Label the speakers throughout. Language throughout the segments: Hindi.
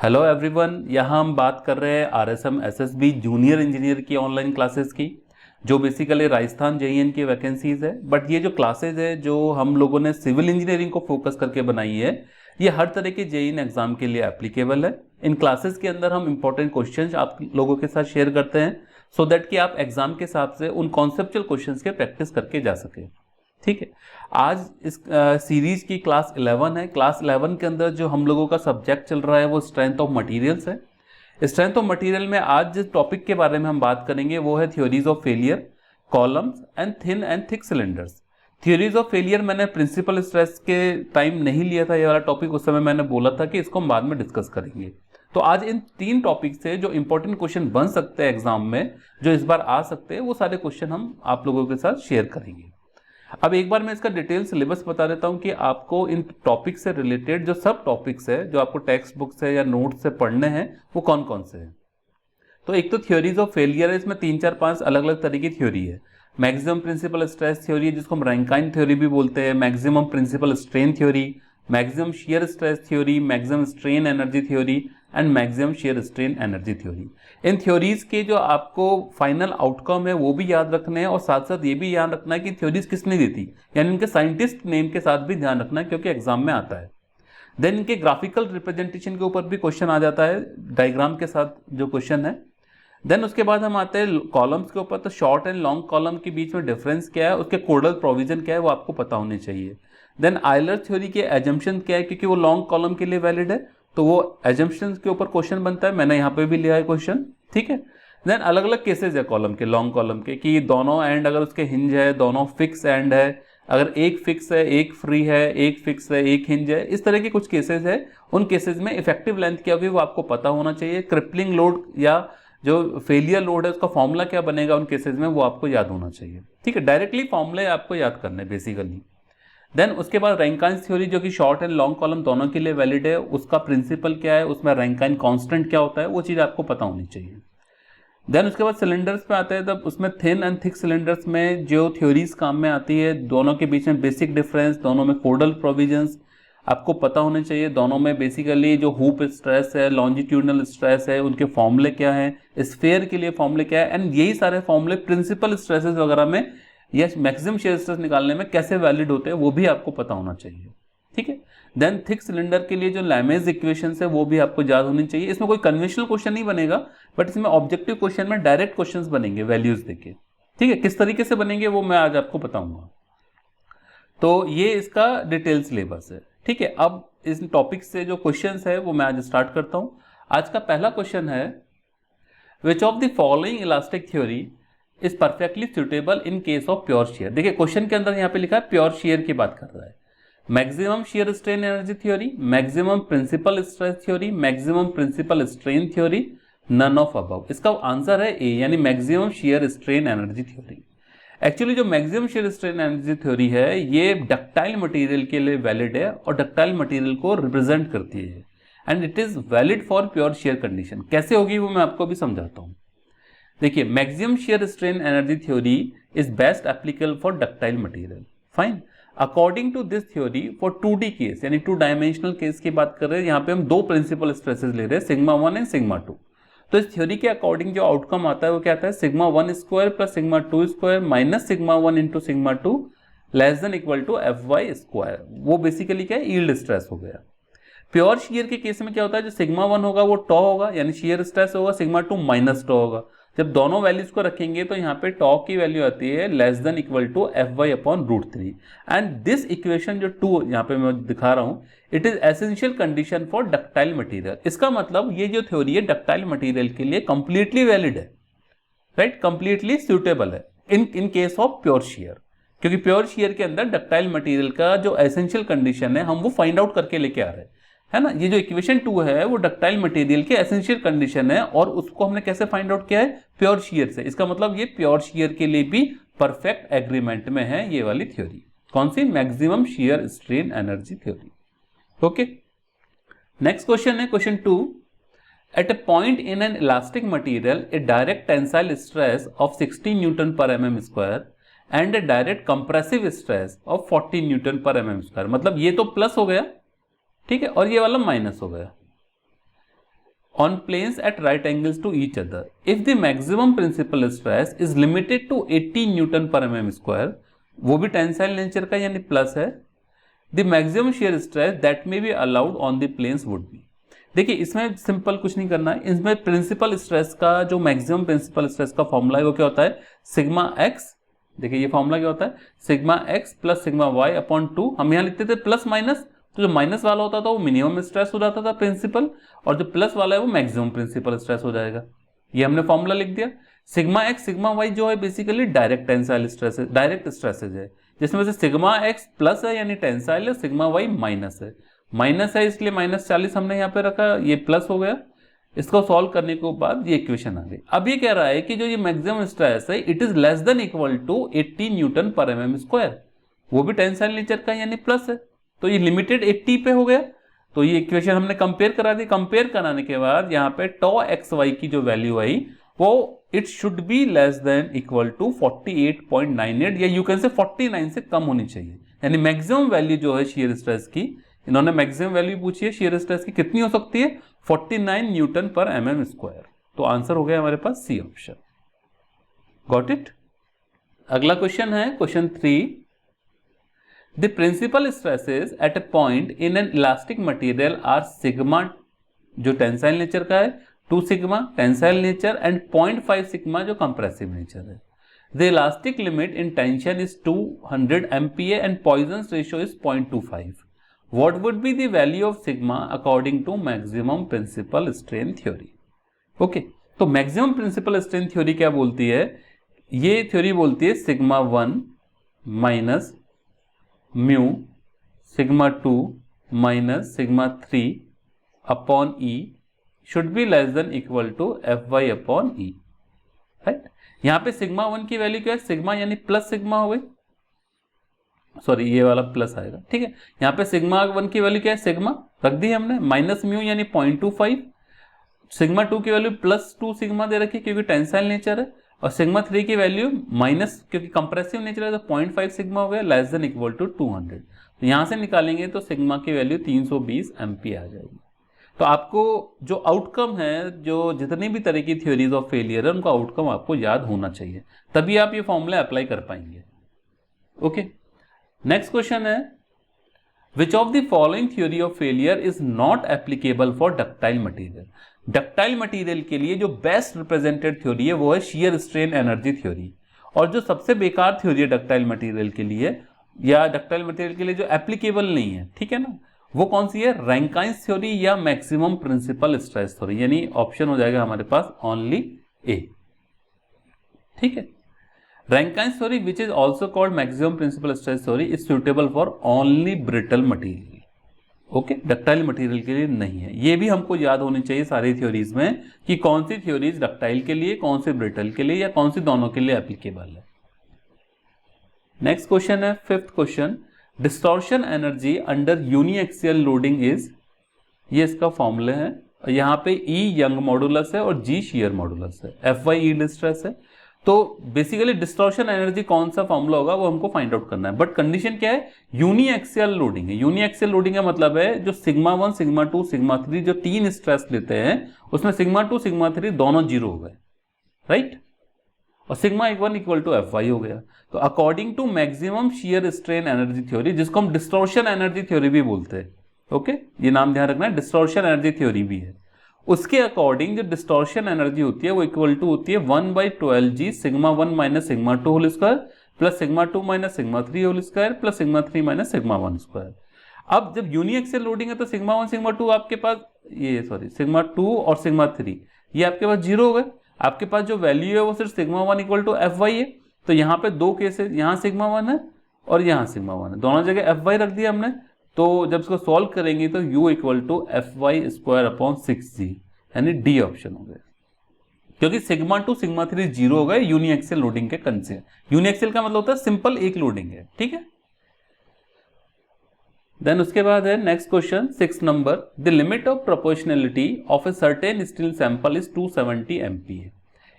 Speaker 1: हेलो एवरीवन, यहाँ हम बात कर रहे हैं आरएसएम एसएसबी जूनियर इंजीनियर की ऑनलाइन क्लासेस की, जो बेसिकली राजस्थान जेईएन की वैकेंसीज है। बट ये जो क्लासेज है जो हम लोगों ने सिविल इंजीनियरिंग को फोकस करके बनाई है, ये हर तरह के जेईएन एग्जाम के लिए एप्लीकेबल है। इन क्लासेस के अंदर हम इंपॉर्टेंट क्वेश्चंस आप लोगों के साथ शेयर करते हैं सो दैट कि आप एग्जाम के हिसाब से उन कॉन्सेप्चुअल क्वेश्चंस के प्रैक्टिस करके जा सके। ठीक है, आज इस सीरीज की क्लास 11 है। क्लास 11 के अंदर जो हम लोगों का सब्जेक्ट चल रहा है वो स्ट्रेंथ ऑफ मटेरियल्स है। स्ट्रेंथ ऑफ मटेरियल में आज जिस टॉपिक के बारे में हम बात करेंगे वो है theories of failure, columns and thin and thick cylinders. Theories of failure मैंने प्रिंसिपल स्ट्रेस के टाइम नहीं लिया था, ये वाला टॉपिक उस समय मैंने बोला था कि इसको हम बाद में डिस्कस करेंगे। तो आज इन तीन टॉपिक से जो इंपॉर्टेंट क्वेश्चन बन सकते हैं एग्जाम में, जो इस बार आ सकते हैं, वो सारे क्वेश्चन हम आप लोगों के साथ शेयर करेंगे। अब एक बार मैं इसका डिटेल सिलेबस बता देता हूं कि आपको इन टॉपिक से रिलेटेड जो सब टॉपिक्स है, जो आपको टेक्स्ट बुक से या नोट से पढ़ने हैं, वो कौन कौन से हैं। तो एक तो थ्योरीज ऑफ फेलियर है, इसमें 3 4 5 अलग अलग तरह की थ्योरी है। मैक्सिमम प्रिंसिपल स्ट्रेस थ्योरी, जिसको हम रैंकाइन थ्योरी भी बोलते हैं, maximum principal strain theory, maximum shear stress theory, maximum strain energy theory and maximum shear strain energy theory. इन थ्योरीज के जो आपको फाइनल आउटकम है वो भी याद रखने हैं और साथ साथ ये भी याद रखना है कि थ्योरीज किसने दी थी, यानी इनके साइंटिस्ट नेम के साथ भी ध्यान रखना है क्योंकि एग्जाम में आता है। देन इनके ग्राफिकल रिप्रेजेंटेशन के ऊपर भी क्वेश्चन आ जाता है, डायग्राम के साथ जो क्वेश्चन है। देन उसके बाद हम आते हैं कॉलम्स के ऊपर। तो शॉर्ट एंड लॉन्ग कॉलम के बीच में डिफरेंस क्या है, उसके कोडल प्रोविजन क्या है, वो आपको पता होने चाहिए। देन आयलर थ्योरी के एजम्पशन क्या है, क्योंकि वो लॉन्ग कॉलम के लिए वैलिड है, तो वो एजम्पशन के ऊपर क्वेश्चन बनता है। मैंने यहाँ पे भी लिया है क्वेश्चन, ठीक है। देन अलग अलग केसेस है कॉलम के, लॉन्ग कॉलम के, कि दोनों एंड अगर उसके हिंज है, दोनों फिक्स एंड है, अगर एक फिक्स है, एक फ्री है, एक फिक्स है, एक हिंज है, इस तरह के कुछ केसेस है। उन केसेस में इफेक्टिव लेंथ क्या होगी वो आपको पता होना चाहिए। क्रिपलिंग लोड या जो फेलियर लोड है उसका फॉर्मूला क्या बनेगा उन केसेस में, वो आपको याद होना चाहिए। ठीक है, डायरेक्टली फॉर्मूले आपको याद करने बेसिकली। देन उसके बाद रैंकाइन थ्योरी, जो कि शॉर्ट एंड लॉन्ग कॉलम दोनों के लिए वैलिड है, उसका प्रिंसिपल क्या है, उसमें रैंकाइन कांस्टेंट क्या होता है, वो चीज़ आपको पता होनी चाहिए। देन उसके बाद सिलेंडर्स पे आते हैं, तब उसमें थिन एंड थिक सिलेंडर्स में जो थ्योरीज काम में आती है, दोनों के बीच में बेसिक डिफरेंस, दोनों में कोडल प्रोविजंस आपको पता होने चाहिए। दोनों में बेसिकली जो हुप स्ट्रेस है, लॉन्जिट्यूडनल स्ट्रेस है, उनके फॉर्मूले क्या है, स्फीयर के लिए फॉर्मूले क्या है, एंड यही सारे फॉर्मूले प्रिंसिपल स्ट्रेसेस वगैरह में या मैक्सिमम शेयर स्ट्रेस निकालने में कैसे वैलिड होते हैं वो भी आपको पता होना चाहिए। ठीक है। देन थिक सिलेंडर के लिए जो लैमेज इक्वेशंस है वो भी आपको याद होनी चाहिए। इसमें कोई कन्वेंशनल क्वेश्चन नहीं बनेगा, बट इसमें ऑब्जेक्टिव क्वेश्चन में डायरेक्ट क्वेश्चंस बनेंगे वैल्यूज देके। ठीक है, किस तरीके से बनेंगे वो मैं आज आपको बताऊंगा। तो ये इसका डिटेल सिलेबस है। ठीक है, अब इस टॉपिक से जो क्वेश्चंस है वो मैं आज स्टार्ट करता हूं। आज का पहला क्वेश्चन है, which of the following elastic theory is perfectly suitable in case of pure share. देखिए क्वेश्चन के अंदर यहाँ पे लिखा है प्योर शेयर की बात कर रहा है। Maximum shear strain energy theory, maximum principal stress theory, maximum principal strain theory, none of above. इसका आंसर है ए, यानी maximum shear strain energy theory. Actually जो maximum shear strain energy theory है ये डक्टाइल मटेरियल के लिए वैलिड है और डक्टाइल मटेरियल को रिप्रेजेंट करती है, and it is valid for pure shear condition. कैसे होगी वो मैं आपको भी समझाता हूं। देखिए, maximum shear strain energy theory is best applicable for ductile material. Fine. According to this theory for 2D case, यानी 2 डायमेंशनल केस की बात कर रहे हैं, यहाँ पे हम 2 प्रिंसिपल स्ट्रेसेस ले रहे हैं, सिग्मा 1 एंड सिग्मा 2। तो इस थ्योरी के अकॉर्डिंग जो आउटकम आता है वो क्या आता है, sigma 1 square plus sigma 2 square minus sigma 1 into sigma 2 less than equal to FY square. वो बेसिकली क्या है, यील्ड स्ट्रेस हो गया। प्योर शेयर के केस में क्या होता है, जो सिग्मा 1 होगा वो टॉ होगा, यानी शेयर स्ट्रेस होगा, सिग्मा 2 माइनस टॉ होगा। जब दोनों वैल्यूज को रखेंगे तो यहाँ पे टॉ की वैल्यू आती है less than equal to FY upon √3। And this equation जो 2 यहाँ पे मैं दिखा रहा हूँ, it is essential condition for ductile material. इसका मतलब ये जो थ्योरी है डक्टाइल मटेरियल के लिए कंप्लीटली वैलिड है, राइट, कंप्लीटली सुटेबल है in case of pure share, क्योंकि प्योर शेयर के अंदर डक्टाइल मटेरियल का जो एसेंशियल कंडीशन है हम वो फाइंड आउट करके लेके आ रहे हैं, है ना। ये जो इक्वेशन 2 है वो डक्टाइल मटेरियल के एसेंशियल कंडीशन है और उसको हमने कैसे फाइंड आउट किया है, प्योर शेयर से। इसका मतलब ये प्योर शेयर के लिए भी परफेक्ट एग्रीमेंट में है ये वाली थ्योरी। कौन सी, maximum shear strain energy theory. Okay, next question है question 2। At a point in an elastic material a direct tensile stress of 60 newton per mm square and a direct compressive stress of 40 newton per mm square. मतलब ये तो प्लस हो गया, ठीक है, और ये वाला माइनस हो गया। on planes at right angles to each other. If the maximum principal stress is limited to 80 Newton per mm square, वो भी टेंसाइल नेचर का यानी प्लस है, the maximum shear stress that may be allowed on the planes would be. देखिए इसमें सिंपल कुछ नहीं करना है, इसमें प्रिंसिपल स्ट्रेस का जो मैक्सिमम प्रिंसिपल स्ट्रेस का फॉर्मूला है वो क्या होता है, सिग्मा एक्स. देखिए ये फॉर्मूला क्या होता है, sigma x plus sigma y upon 2. हम यहाँ लिखते थे प्लस माइनस, तो जो माइनस वाला होता था वो मिनिमम स्ट्रेस हो जाता था प्रिंसिपल, और जो प्लस वाला है वो मैक्सिमम प्रिंसिपल स्ट्रेस हो जाएगा. ये हमने फॉर्मूला लिख दिया. सिग्मा एक्स सिग्मा वाई जो है बेसिकली डायरेक्ट टेंसाइल स्ट्रेस है, डायरेक्ट स्ट्रेसेज है, जिसमें से सिग्मा एक्स प्लस है यानी टेंसाइल है, सिग्मा वाई माइनस है. माइनस है इसलिए -40 हमने यहाँ पे रखा, ये प्लस हो गया. इसको सॉल्व करने के बाद ये इक्वेशन आ गई. अब ये कह रहा है कि जो ये मैक्सिमम स्ट्रेस है it is less than equal to 80 newton per mm square, वो भी टेंसाइल नेचर का यानी प्लस है, तो ये लिमिटेड 80 पे हो गया. तो ये इक्वेशन हमने कंपेयर करा दी. कंपेयर कराने के बाद यहाँ पे टॉ एक्स वाई की जो वैल्यू आई वो it should be less than equal to 48.98 या यू कैन से 49 से कम होनी चाहिए. यानी मैक्सिमम वैल्यू जो है शियर स्ट्रेस की, इन्होंने मैक्सिमम वैल्यू पूछी है शियर स्ट्रेस की, कितनी हो सकती है, 49 न्यूटन पर mm स्क्वायर. तो आंसर हो गया हमारे पास सी ऑप्शन. Got it. अगला क्वेश्चन है question 3. The principal stresses at a point in an elastic material are sigma, जो टेंसाइल नेचर का है, 2 sigma tensile nature and 0.5 sigma जो कंप्रेसिव नेचर है. The elastic limit in tension is 200 MPa and Poisson's ratio is 0.25. What would be the value of sigma according to maximum principal strain theory? Okay, तो maximum principal strain theory क्या बोलती है, ये थ्योरी बोलती है sigma 1 minus mu sigma 2 minus sigma 3 upon E should be less than equal to F Y upon E. Right, यहाँ पे सिग्मा 1 की वैल्यू क्या है, सिग्मा यानी प्लस सिग्मा हो गई, सॉरी ये वाला प्लस आएगा. ठीक है, यहाँ पे सिग्मा 1 की वैल्यू क्या है, सिग्मा रख दी हमने, माइनस म्यू यानी 0.25, सिग्मा 2 की वैल्यू प्लस 2 सिग्मा दे रखी क्योंकि टेंसाइल नेचर है, और सिग्मा 3 की वैल्यू माइनस क्योंकि कंप्रेसिव नेचर है तो 0.5 सिग्मा हो गया, लेस देन इक्वल टू 200. तो यहाँ से निकालेंगे तो सिग्मा की वैल्यू 320 MPa आ जाएगी. तो आपको जो आउटकम है, जो जितनी भी तरह की थ्योरीज ऑफ फेलियर है उनका आउटकम आपको याद होना चाहिए, तभी आप ये फॉर्मूला अप्लाई कर पाएंगे. ओके, नेक्स्ट क्वेश्चन है, which of the following theory of failure is not applicable for ductile material. Ductile material के लिए जो बेस्ट रिप्रेजेंटेड थ्योरी है वो है शियर स्ट्रेन एनर्जी थ्योरी, और जो सबसे बेकार थ्योरी है डक्टाइल मटेरियल के लिए या डक्टाइल मटेरियल के लिए जो एप्लीकेबल नहीं है, ठीक है ना, वो कौन सी है, रैंकाइंस थ्योरी या मैक्सिमम प्रिंसिपल स्ट्रेस थ्योरी. यानी ऑप्शन हो जाएगा हमारे पास ओनली ए. ठीक है, Rankine's theory, which is also called maximum principal stress theory, is suitable for only brittle material. Okay, ductile material के लिए नहीं है. ये भी हमको याद होनी चाहिए सारी थ्योरीज में कि कौन सी थ्योरीज डक्टाइल के लिए, कौन सी ब्रिटल के लिए, या कौन सी दोनों के लिए एप्लीकेबल है. नेक्स्ट क्वेश्चन है 5th question, distortion energy under uniaxial loading is, ये इसका फॉर्मूला है. यहाँ पे ई यंग मॉडुलस है और जी शियर मॉडुलस है, एफ वाई यील्ड स्ट्रेस है. तो बेसिकली डिस्टॉर्शन एनर्जी कौन सा फॉर्मूला होगा वो हमको फाइंड आउट करना है, बट कंडीशन क्या है, यूनिएक्सियल लोडिंग है. यूनिएक्सियल लोडिंग का मतलब है जो सिग्मा 1 सिग्मा 2 सिग्मा 3 जो 3 स्ट्रेस लेते हैं उसमें सिग्मा 2 सिग्मा 3 दोनों 0 हो गए, राइट, और sigma 1 equal to F Y हो गया. तो according to maximum shear strain energy theory, जिसको हम डिस्टॉर्शन एनर्जी थ्योरी भी बोलते हैं, ओके, ये नाम ध्यान रखना है, डिस्टॉर्शन एनर्जी थ्योरी भी है, उसके अकॉर्डिंग जो डिस्टॉर्शन एनर्जी होती है वो इक्वल टू होती है 1/12g sigma 1 minus sigma 2 whole square plus sigma 2 minus sigma 3 whole square plus sigma 3 minus sigma 1 square. अब जब यूनिएक्सियल लोडिंग है तो सिग्मा 1 सिग्मा 2 आपके पास, ये सॉरी सिग्मा 2 और सिग्मा 3 ये आपके पास 0 हो गए. आपके पास जो वैल्यू है वो सिर्फ sigma 1 equal to F Y है. तो यहाँ पे दो केसेस, यहाँ सिग्मा 1 है और यहाँ सिग्मा 1 है, दोनों जगह एफ वाई रख दिया हमने. तो जब इसको सॉल्व करेंगे तो u equal to F Y square upon 6g, यानी डी ऑप्शन हो गया, क्योंकि सिग्मा 2 सिग्मा 3 0 हो गए यूनिएक्सियल लोडिंग के कंसेप्ट. यूनिएक्सियल का मतलब होता है सिंपल एक लोडिंग है, ठीक है. देन उसके बाद है next question 6 number, the limit of proportionality of a certain steel sample is 270 MPa.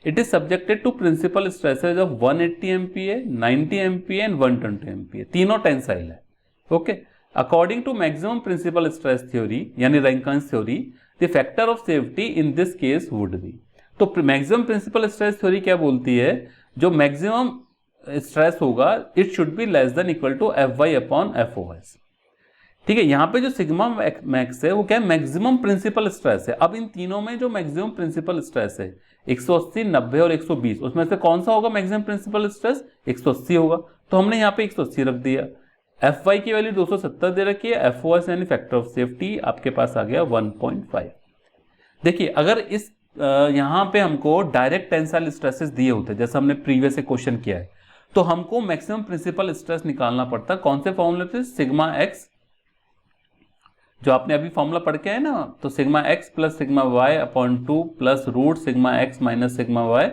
Speaker 1: It is subjected to principal stresses of 180 MPa, 90 MPa and 120 MPa. तीनों टेंसाइल है, okay. According to maximum principal stress theory यानी Rankine's theory, the factor of safety in this case would be. तो मैक्सिमम प्रिंसिपल स्ट्रेस थ्योरी क्या बोलती है, जो मैक्सिमम स्ट्रेस होगा it should be less than equal to Fy upon FOS। ठीक है, यहां पे जो सिग्मा मैक्स है वो क्या है, मैक्सिमम प्रिंसिपल स्ट्रेस है। अब इन तीनों में जो मैक्सिमम प्रिंसिपल स्ट्रेस है 180, 90 और 120, उसमें से कौन सा होगा मैक्सिमम प्रिंसिपल स्ट्रेस, 180 होगा। तो हमने यहाँ पे 180 रख दिया। Fy की वैल्यू 270 दे रखी है, FOS यानी फैक्टर ऑफ सेफ्टी आपके पास आ गया 1.5। देखिए अगर इस यहाँ पे हमको डायरेक्ट टेंसाइल स्ट्रेसेस दिए होते जैसे हमने प्रीवियस से क्वेश्चन किया है, तो हमको मैक्सिमम प्रिंसिपल स्ट्रेस निकालना पड़ता। कौन से फॉर्मूले से, सिग्मा एक्स, जो आपने अभी फॉर्मूला पढ़ के आए ना, तो sigma x plus sigma y upon 2 plus root sigma x minus sigma y.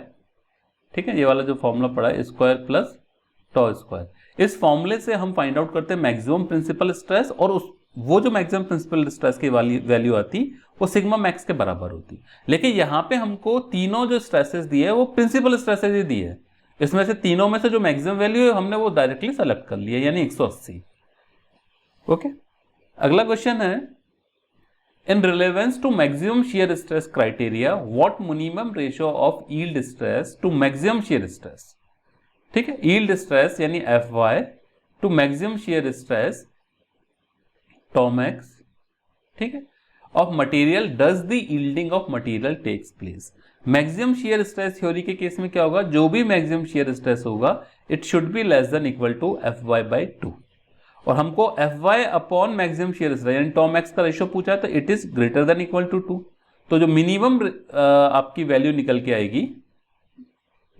Speaker 1: ठीक है, ये वाला जो फॉर्मूला पढ़ा है, स्क्वायर प्लस टॉ स्क्वायर। इस फॉर्मूले से हम फाइंड आउट करते हैं मैक्सिमम प्रिंसिपल स्ट्रेस, और वो जो मैक्सिमम प्रिंसिपल स्ट्रेस की वैल्यू आती वो सिग्मा मैक्स के बराबर होती। लेकिन यहाँ पे हमको तीनों जो स्ट्रेसेस दिए वो प्रिंसिपल स्ट्रेसेस ही दिए है। इसमें से तीनों में से जो मैक्सिमम वैल्यू है हमने वो डायरेक्टली सेलेक्ट कर लिया, यानी 180। ओके, अगला क्वेश्चन है, in relevance to maximum shear stress criteria what minimum ratio of yield stress to maximum shear stress. ठीक है, यील्ड स्ट्रेस यानी Fy to maximum shear stress tau max, ठीक है, of material does the yielding of material takes place. Maximum shear stress theory के केस में क्या होगा, जो भी मैक्सिमम शियर स्ट्रेस होगा it should be less than equal to Fy by 2, और हमको Fy upon maximum shear stress यानी टॉमैक्स का रेशियो पूछा है, तो it is greater than equal to 2। तो जो मिनिमम आपकी वैल्यू निकल के आएगी,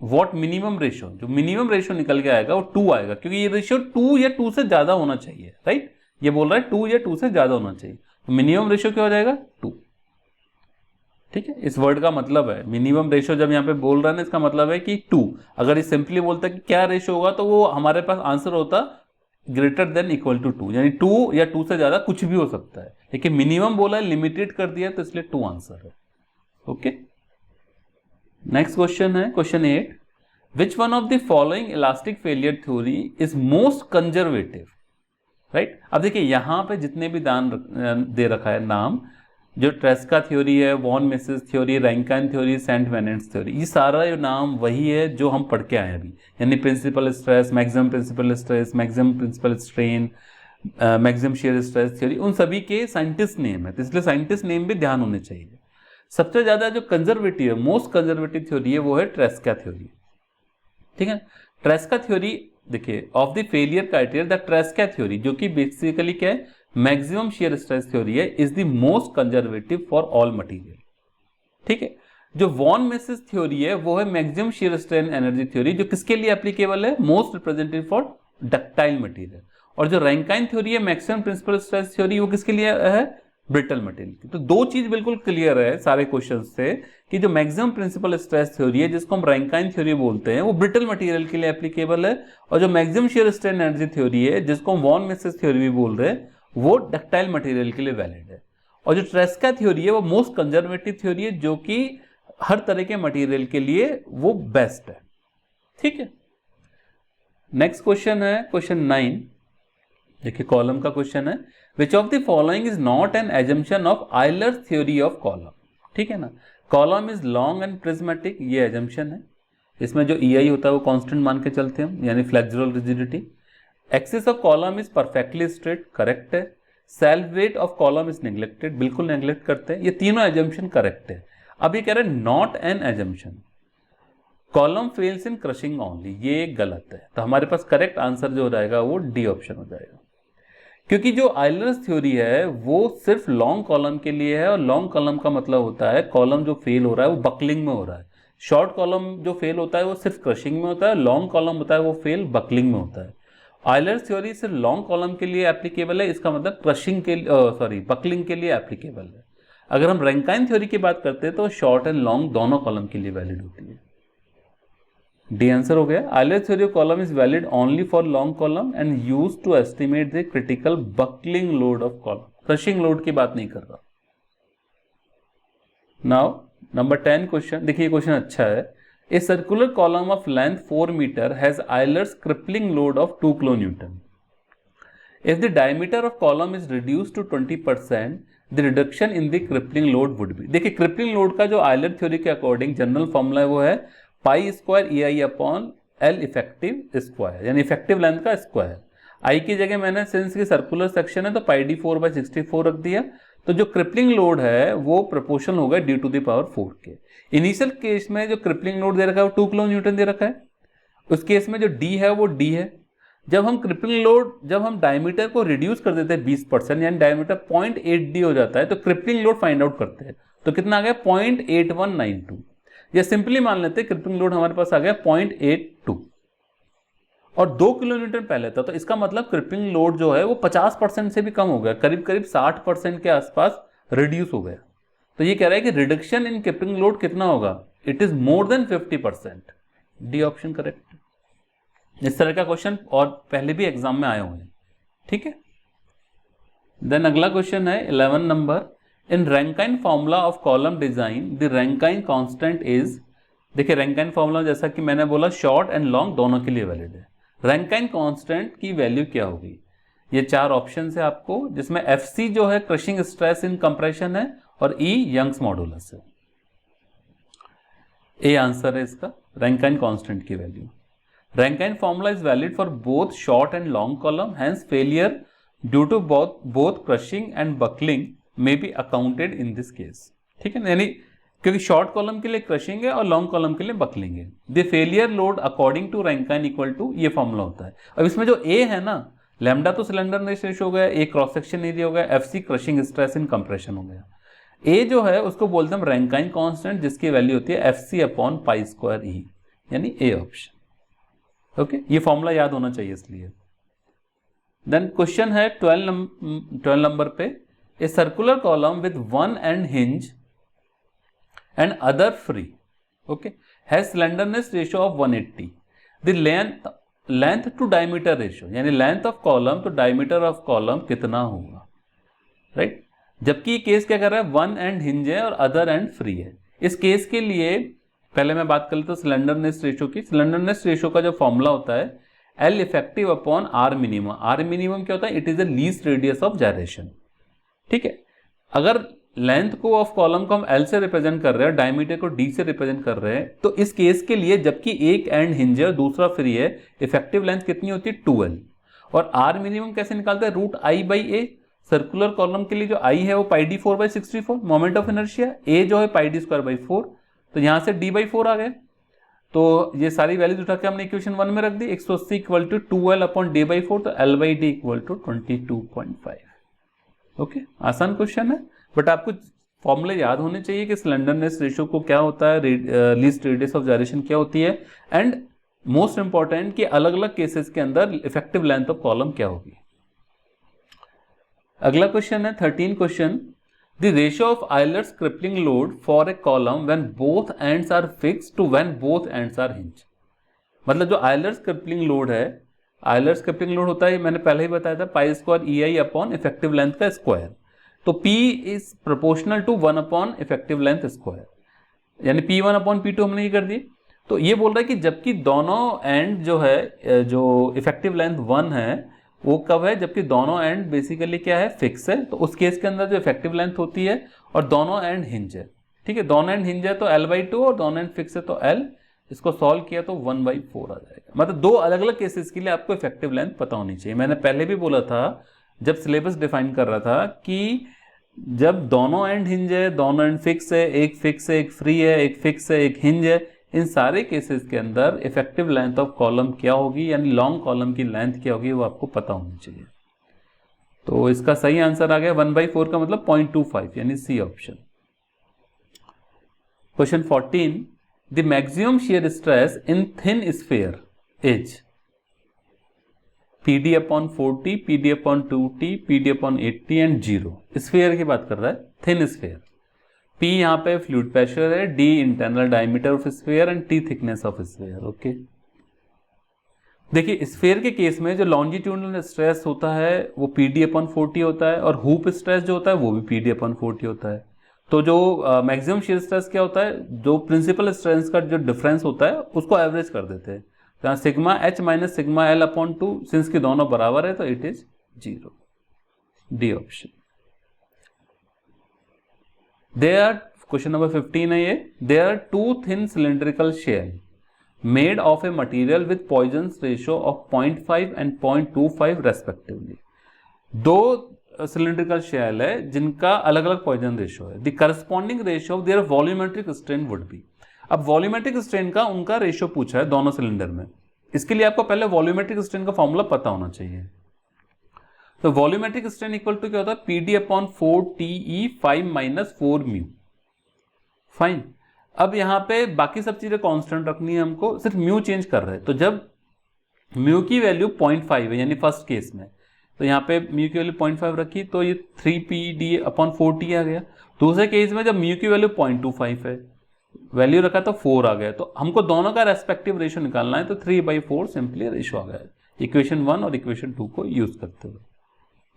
Speaker 1: व्हाट मिनिमम रेशियो, जो मिनिमम रेशियो निकल के आएगा वो 2 आएगा, क्योंकि ये रेशियो 2 या 2 से ज्यादा होना चाहिए। राइट, ये बोल रहा है 2 या 2 से ज्यादा होना चाहिए, तो मिनिमम रेशियो क्या हो जाएगा 2। ठीक है, इस वर्ड का मतलब है मिनिमम रेशियो, जब यहाँ पे बोल रहा है ना इसका मतलब है कि 2। अगर ये सिंपली बोलता कि क्या रेशियो होगा तो वो हमारे पास आंसर होता ग्रेटर देन इक्वल टू 2, यानी 2 या 2 से ज्यादा कुछ भी हो सकता है, लेकिन मिनिमम बोला है, लिमिटेड कर दिया, तो इसलिए 2 आंसर है। ओके, नेक्स्ट क्वेश्चन है question 8, which one of the following elastic failure theory is most conservative. Right, अब देखिए यहां पे जितने भी दान दे रखा है नाम, जो ट्रेस्का थ्योरी है, von Mises theory, Rankine theory, Saint Venant's theory, ये सारा जो नाम वही है जो हम पढ़ के आए अभी, यानी principal stress, maximum principal stress, maximum principal strain, maximum shear stress theory, उन सभी के साइंटिस्ट नेम है, तो इसलिए साइंटिस्ट नेम भी ध्यान होने चाहिए। सबसे ज्यादा जो कंजर्वेटिव है, मोस्ट कंजर्वेटिव थ्योरी है, वो है ट्रेस्का थ्योरी। ठीक है, ट्रेस्का थ्योरी देखिए of the failure criteria, the Tresca theory, जो कि बेसिकली क्या है, मैक्सिमम शियर स्ट्रेस थ्योरी है, is the most conservative for all material. ठीक है, जो वॉन मिसेस थ्योरी है वो है maximum shear strain energy theory, जो किसके लिए एप्लीकेबल है, most representative for ductile material. और जो रैंकाइन थ्योरी है मैक्सिमम प्रिंसिपल स्ट्रेस थ्योरी, वो किसके लिए है, ब्रिटल मटेरियल। तो दो चीज बिल्कुल क्लियर है सारे क्वेश्चन से कि जो मैक्सिमम प्रिंसिपल स्ट्रेस थ्योरी है, जिसको हम रैंकाइन थ्योरी बोलते हैं, वो ब्रिटल मटेरियल के लिए एप्लीकेबल है, और जो maximum shear strain energy theory है, जिसको हम वॉन मिसेस थ्योरी भी बोल रहे हैं, वो डक्टाइल मटेरियल के लिए वैलिड है। और जो ट्रेस्का थ्योरी है वो मोस्ट कंजर्वेटिव थ्योरी है, जो कि हर तरह के मटेरियल के लिए वो बेस्ट है। ठीक है, नेक्स्ट क्वेश्चन है क्वेश्चन 9। देखिए कॉलम का क्वेश्चन है, which of the following is not an assumption of Euler's theory of column. ठीक है ना, column is long and prismatic, ये एजम्पशन है। इसमें जो EI होता है वो कांस्टेंट मान के चलते हैं, यानी flexural rigidity. Axis of column is perfectly straight, correct है। Self weight of column is neglected, बिल्कुल नेग्लेक्ट करते हैं। ये तीनों एजम्पशन करेक्ट है। अब ये कह रहे हैं not an assumption, column fails in crushing only, ये गलत है। तो हमारे पास करेक्ट आंसर जो हो जाएगा वो डी ऑप्शन हो जाएगा, क्योंकि जो आयलर्स थ्योरी है वो सिर्फ लॉन्ग कॉलम के लिए है, और लॉन्ग कॉलम का मतलब होता है कॉलम जो फेल हो रहा है वो बकलिंग में हो रहा है। शॉर्ट कॉलम जो फेल होता है वो सिर्फ क्रशिंग में होता है, लॉन्ग कॉलम होता है वो फेल बकलिंग में होता है। आयलर्स थ्योरी सिर्फ लॉन्ग कॉलम के लिए एप्लीकेबल है, इसका मतलब क्रशिंग के बकलिंग के लिए एप्लीकेबल है। अगर हम रैंकाइन थ्योरी की बात करते हैं तो शॉर्ट एंड लॉन्ग दोनों कॉलम के लिए वैलिड होती है। डी आंसर हो गया। Euler's theory of column is valid only for long column and used to estimate the critical buckling load of column, crushing load की बात नहीं कर रहा। नाउ नंबर 10 क्वेश्चन, देखिए क्वेश्चन अच्छा है। A circular column of length 4 meter has Euler's crippling load of 2 kilonewton. If the diameter of column is reduced to 20%, the reduction in the crippling load would be. देखिए क्रिपलिंग लोड का जो आयलर थ्योरी के अकॉर्डिंग जनरल फॉर्मूला है वो है पाई square E I upon L effective square, यानी इफेक्टिव लेंथ का स्क्वायर। आई की जगह मैंने सिंस की सर्कुलर सेक्शन है तो पाई डी 4/64 रख दिया। तो जो क्रिपलिंग लोड है वो प्रोपोर्शनल होगा डी टू द पावर 4 के। इनिशियल केस में जो क्रिपलिंग लोड दे रखा है वो 2 किलो न्यूटन दे रखा है। उस केस में जो डी है वो डी है। जब हम क्रिपलिंग लोड, जब हम डायमीटर को रिड्यूस कर देते हैं 20%, यानी डायमीटर 0.8 डी हो जाता है, तो क्रिपलिंग लोड फाइंड आउट करते हैं। तो कितना आ गया 0.8192, या सिंपली मान लेते हैं क्रिपलिंग लोड हमारे पास आ गया 0.82 और 2 किलो न्यूटन पहले था। तो इसका मतलब क्रिपलिंग लोड जो है वो 50% से भी कम हो गया, करीब करीब 60% के आसपास रिड्यूस हो गया। तो ये कह रहा है कि रिडक्शन इन क्रिपलिंग लोड कितना होगा, it is more than 50%। D option correct. इस तरह का क्वेश्चन और पहले भी एग्जाम में आए हुए हैं, ठीक है। देन अगला क्वेश्चन है 11 number, in Rankine formula of column design the Rankine constant is. देखिए रैंकाइन फॉर्मूला जैसा कि मैंने बोला शॉर्ट एंड लॉन्ग दोनों के लिए वैलिड है। रैंकाइन कांस्टेंट की वैल्यू क्या होगी, ये 4 ऑप्शन है आपको, जिसमें एफसी जो है क्रशिंग स्ट्रेस इन कंप्रेशन है और ई यंग्स मॉडुलस है। ए आंसर है इसका, रैंकाइन कांस्टेंट की value. Rankine formula is valid for both short and long column, hence failure due to both crushing and buckling may be accounted in this case, ठीक है ना। यानी क्योंकि शॉर्ट कॉलम के लिए क्रशिंग है और लॉन्ग कॉलम के लिए बकलिंग है। The failure load according to Rankine equal to, ये फॉर्मूला होता है। अब इसमें जो ए है ना, लैम्डा तो सिलेंडरनेस रेशियो हो गया, ए क्रॉस सेक्शन एरिया हो गया, FC crushing stress in compression हो गया। ए जो है उसको बोलते हैं हम रैंकाइन कांस्टेंट, जिसकी वैल्यू होती है एफसी अपॉन पाई स्क्वायर ई, यानी ए ऑप्शन। ओके, ये फॉर्मूला याद होना चाहिए इसलिए। देन क्वेश्चन है 12 नंबर पे, a circular column with one end hinge end other free, okay, has slenderness ratio of 180। The length to diameter ratio, यानी length of column to diameter of column कितना होगा, राइट। जबकि ये केस क्या कर रहा है, वन एंड हिंज है और अदर एंड फ्री है। इस केस के लिए पहले मैं बात कर लेता हूं स्लेंडरनेस रेशियो की। स्लेंडरनेस रेशियो का जो फॉर्मूला होता है L effective upon R minimum. R minimum क्या होता है, it is the least radius of gyration, ठीक है। अगर लेंथ को ऑफ कॉलम को हम एल से रिप्रेजेंट कर रहे हैं, डायमीटर को डी से रिप्रेजेंट कर रहे हैं, तो इस केस के लिए जबकि एक एंड हिंज है और दूसरा फ्री है, इफेक्टिव लेंथ कितनी होती है 2l। और आर मिनिमम कैसे निकालते हैं, root I by A. Circular column के लिए जो आई है वो pi D 4/64 moment of inertia, A जो है पाई डी स्क्वायर बाई 4, तो यहां से डी बाई 4 आ गए। तो ये सारी वैल्यूज उठा के हमने इक्वेशन 1 में रख दी। 180 equal to 2l upon D by 4, तो L by D equal to 22.5। Okay, आसान क्वेश्चन है, बट आपको फॉर्मूले याद होने चाहिए कि स्लेंडरनेस रेशियो को क्या होता है, लीस्ट रेडियस ऑफ जायरेशन क्या होती है, एंड मोस्ट इंपॉर्टेंट कि अलग अलग केसेस के अंदर इफेक्टिव लेंथ ऑफ कॉलम क्या होगी। अगला क्वेश्चन है 13 question, the ratio of Euler's crippling load for a column when both ends are fixed to when both ends are hinge. मतलब जो आयलर्स क्रिपलिंग लोड है, आयलर्स क्रिपलिंग लोड होता है, मैंने पहले ही बताया था, pi square E I upon effective length का स्क्वायर। तो P is proportional to 1 upon effective length square, यानी P1 अपॉन P2 हमने ये कर दी। तो ये बोल रहा है कि जबकि दोनों एंड जो है, जो इफेक्टिव लेंथ 1 है वो कब है, जबकि दोनों एंड बेसिकली क्या है, फिक्स है। तो उस केस के अंदर जो इफेक्टिव लेंथ होती है और दोनों एंड हिंज है, ठीक है, दोनों एंड हिंज है तो L/2 और दोनों एंड फिक्स है तो L। इसको सॉल्व किया तो 1/4 आ जाएगा। मतलब दो अलग अलग केसेस के लिए आपको इफेक्टिव लेंथ पता होनी चाहिए। मैंने पहले भी बोला था जब सिलेबस डिफाइन कर रहा था कि जब दोनों एंड हिंज है, दोनों एंड फिक्स है, एक फिक्स है, एक फ्री है, एक फिक्स है, एक हिंज है, इन सारे केसेस के अंदर इफेक्टिव लेंथ ऑफ कॉलम क्या होगी, यानी लॉन्ग कॉलम की लेंथ क्या होगी, वो आपको पता होनी चाहिए। तो इसका सही आंसर आ गया 1/4 का मतलब 0.25, यानी C option. Question 14, the maximum shear stress in thin sphere is PD upon 40, PD upon 2T, PD upon 80 and 0। Sphere की बात कर रहा है, थिन स्फीयर। P यहाँ पे फ्लूइड प्रेशर है, D internal diameter of sphere and T thickness of sphere. Okay, देखिए स्फीयर के केस में जो लॉन्जिट्यूडनल स्ट्रेस होता है वो PD अपॉन 40 होता है, और हुप स्ट्रेस जो होता है वो भी PD अपॉन 40 होता है। तो जो मैक्सिमम शियर स्ट्रेस क्या होता है, जो प्रिंसिपल स्ट्रेंथ का जो डिफरेंस होता है उसको एवरेज कर देते हैं। जहाँ sigma H minus sigma L upon 2, since की दोनों बराबर है तो it is 0। D option. Question number 15 है ये, there are two thin cylindrical shell made of a material with Poisson's ratio of 0.5 and 0.25 respectively. दो सिलेंड्रिकल शेल है जिनका अलग अलग पॉइजन रेशियो है। The corresponding ratio of their volumetric strain would be. अब वॉल्यूमेट्रिक स्ट्रेन का उनका रेशियो पूछा है दोनों सिलेंडर में। इसके लिए आपको पहले वॉल्यूमेट्रिक स्ट्रेन का फॉर्मूला पता होना चाहिए। तो वॉल्यूमेट्रिक स्ट्रेन इक्वल टू क्या होता है, PD upon 4TE 5 minus 4 mu. Fine. अब यहां पे बाकी सब चीजें कांस्टेंट रखनी है हमको, सिर्फ म्यू चेंज कर रहे हैं। तो जब म्यू की वैल्यू 0.5 है यानी फर्स्ट केस में, तो यहाँ पे म्यू की वैल्यू 0.5 रखी तो ये 3PD अपॉन 4T आ गया। दूसरे केस में जब म्यू की वैल्यू 0.25 है, वैल्यू रखा तो 4 आ गया। तो हमको दोनों का रेस्पेक्टिव रेशियो निकालना है, तो 3/4 सिंपली रेशियो आ गया इक्वेशन 1 और इक्वेशन 2 को यूज करते हुए।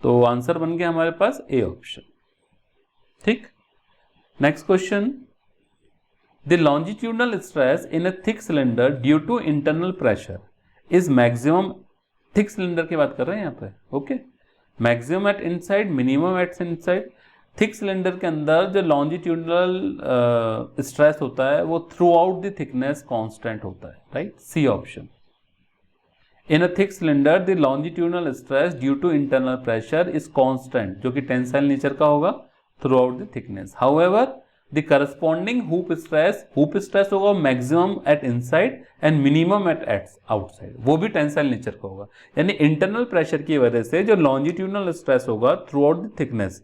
Speaker 1: तो आंसर बन गया हमारे पास ए ऑप्शन। ठीक, next question, the longitudinal stress in a thick cylinder due to internal pressure is maximum. Thick cylinder की बात कर रहे हैं यहाँ पे, okay. Maximum at inside, minimum at inside. Thick cylinder के अंदर जो लॉन्जिट्यूडनल स्ट्रेस होता है वो throughout the thickness constant होता है, right, C option. In a thick cylinder the longitudinal stress due to internal pressure is constant, जो कि टेंसाइल नेचर का होगा throughout the thickness. However the corresponding hoop stress होगा maximum at inside and minimum at outside, वो भी टेंसाइल नेचर का होगा। यानी इंटरनल प्रेशर की वजह से जो लॉन्जिट्यूडनल स्ट्रेस होगा थ्रू आउट द थिकनेस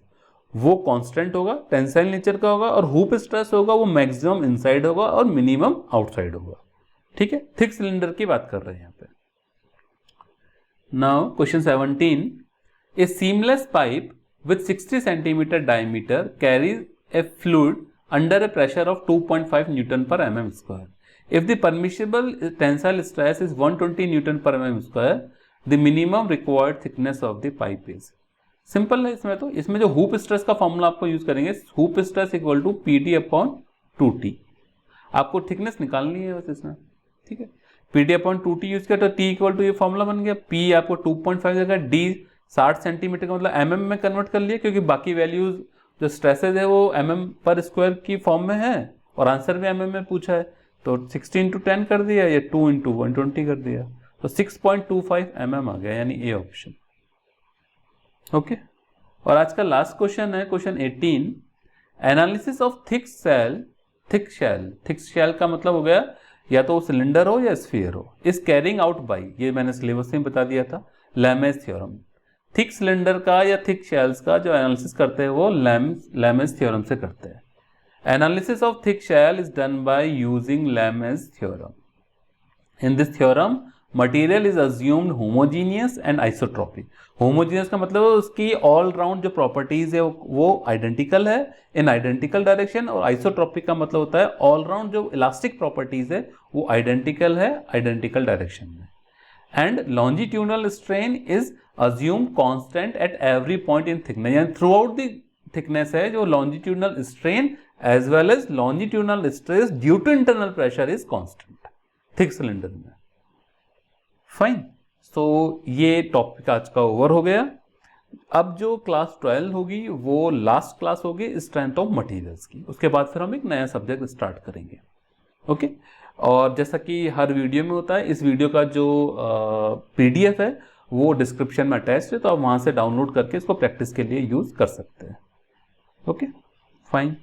Speaker 1: वो कांस्टेंट होगा, टेंसाइल नेचर का होगा, और हुप स्ट्रेस होगा वो मैक्सिमम इनसाइड होगा और मिनिमम आउटसाइड होगा। ठीक है, थिक सिलेंडर की बात कर रहे हैं यहाँ पे। Now question 17, A seamless pipe with 60 centimetre diameter carries A fluid under a pressure of 2.5 Newton per mm square. If the permissible tensile stress is 120 Newton per mm square, the minimum required thickness of the pipe is. Simple है इसमें। तो इसमें जो हुप स्ट्रेस का फॉर्मूला आपको यूज करेंगे, hoop stress equal to PD upon 2T। आपको थिकनेस निकालनी है बस इसमें, ठीक है। PD अपॉन 2T यूज किया तो T इक्वल टू ये फॉर्मूला बन गया। P आपको 2.5 जगह, D 60 सेंटीमीटर का मतलब mm में कन्वर्ट कर लिया, क्योंकि बाकी वैल्यूज जो स्ट्रेसेज है वो mm पर स्क्वायर की फॉर्म में है और आंसर भी mm में पूछा है। तो 60 इंटू 10 कर दिया, या 2 इंटू 120 कर दिया, तो 6.25 mm आ गया, यानी ए ऑप्शन। ओके, और आज का लास्ट क्वेश्चन है question 18, analysis of thick shell का मतलब हो गया या तो सिलेंडर हो या स्फीयर हो, इज कैरिंग आउट बाई, ये मैंने सिलेबस में बता दिया था, लैमेज थ्योरम। थिक सिलेंडर का या थिक शेल्स का जो एनालिसिस करते हैं वो लैमेज थ्योरम से करते हैं। Analysis of thick shell is done by using Lame's theorem. In this theorem material is assumed homogeneous and isotropic. Homogeneous का मतलब उसकी ऑल राउंड जो प्रॉपर्टीज है वो आइडेंटिकल है इन आइडेंटिकल डायरेक्शन, और आइसोट्रोपिक का मतलब होता है ऑल राउंड जो इलास्टिक प्रॉपर्टीज है वो आइडेंटिकल है आइडेंटिकल डायरेक्शन में। And longitudinal strain is assume constant at every point in thickness, यानी थ्रू आउट द थिकनेस है जो longitudinal strain as well as longitudinal stress due to internal pressure is constant thick cylinder में। फाइन, सो ये टॉपिक आज का ओवर हो गया। अब जो क्लास 12 होगी वो लास्ट क्लास होगी स्ट्रेंथ ऑफ मटेरियल्स की, उसके बाद फिर हम एक नया सब्जेक्ट स्टार्ट करेंगे। ओके, और जैसा कि हर वीडियो में होता है, इस वीडियो का जो PDF है वो डिस्क्रिप्शन में अटैच है, तो आप वहां से डाउनलोड करके इसको प्रैक्टिस के लिए यूज कर सकते हैं। Okay, fine.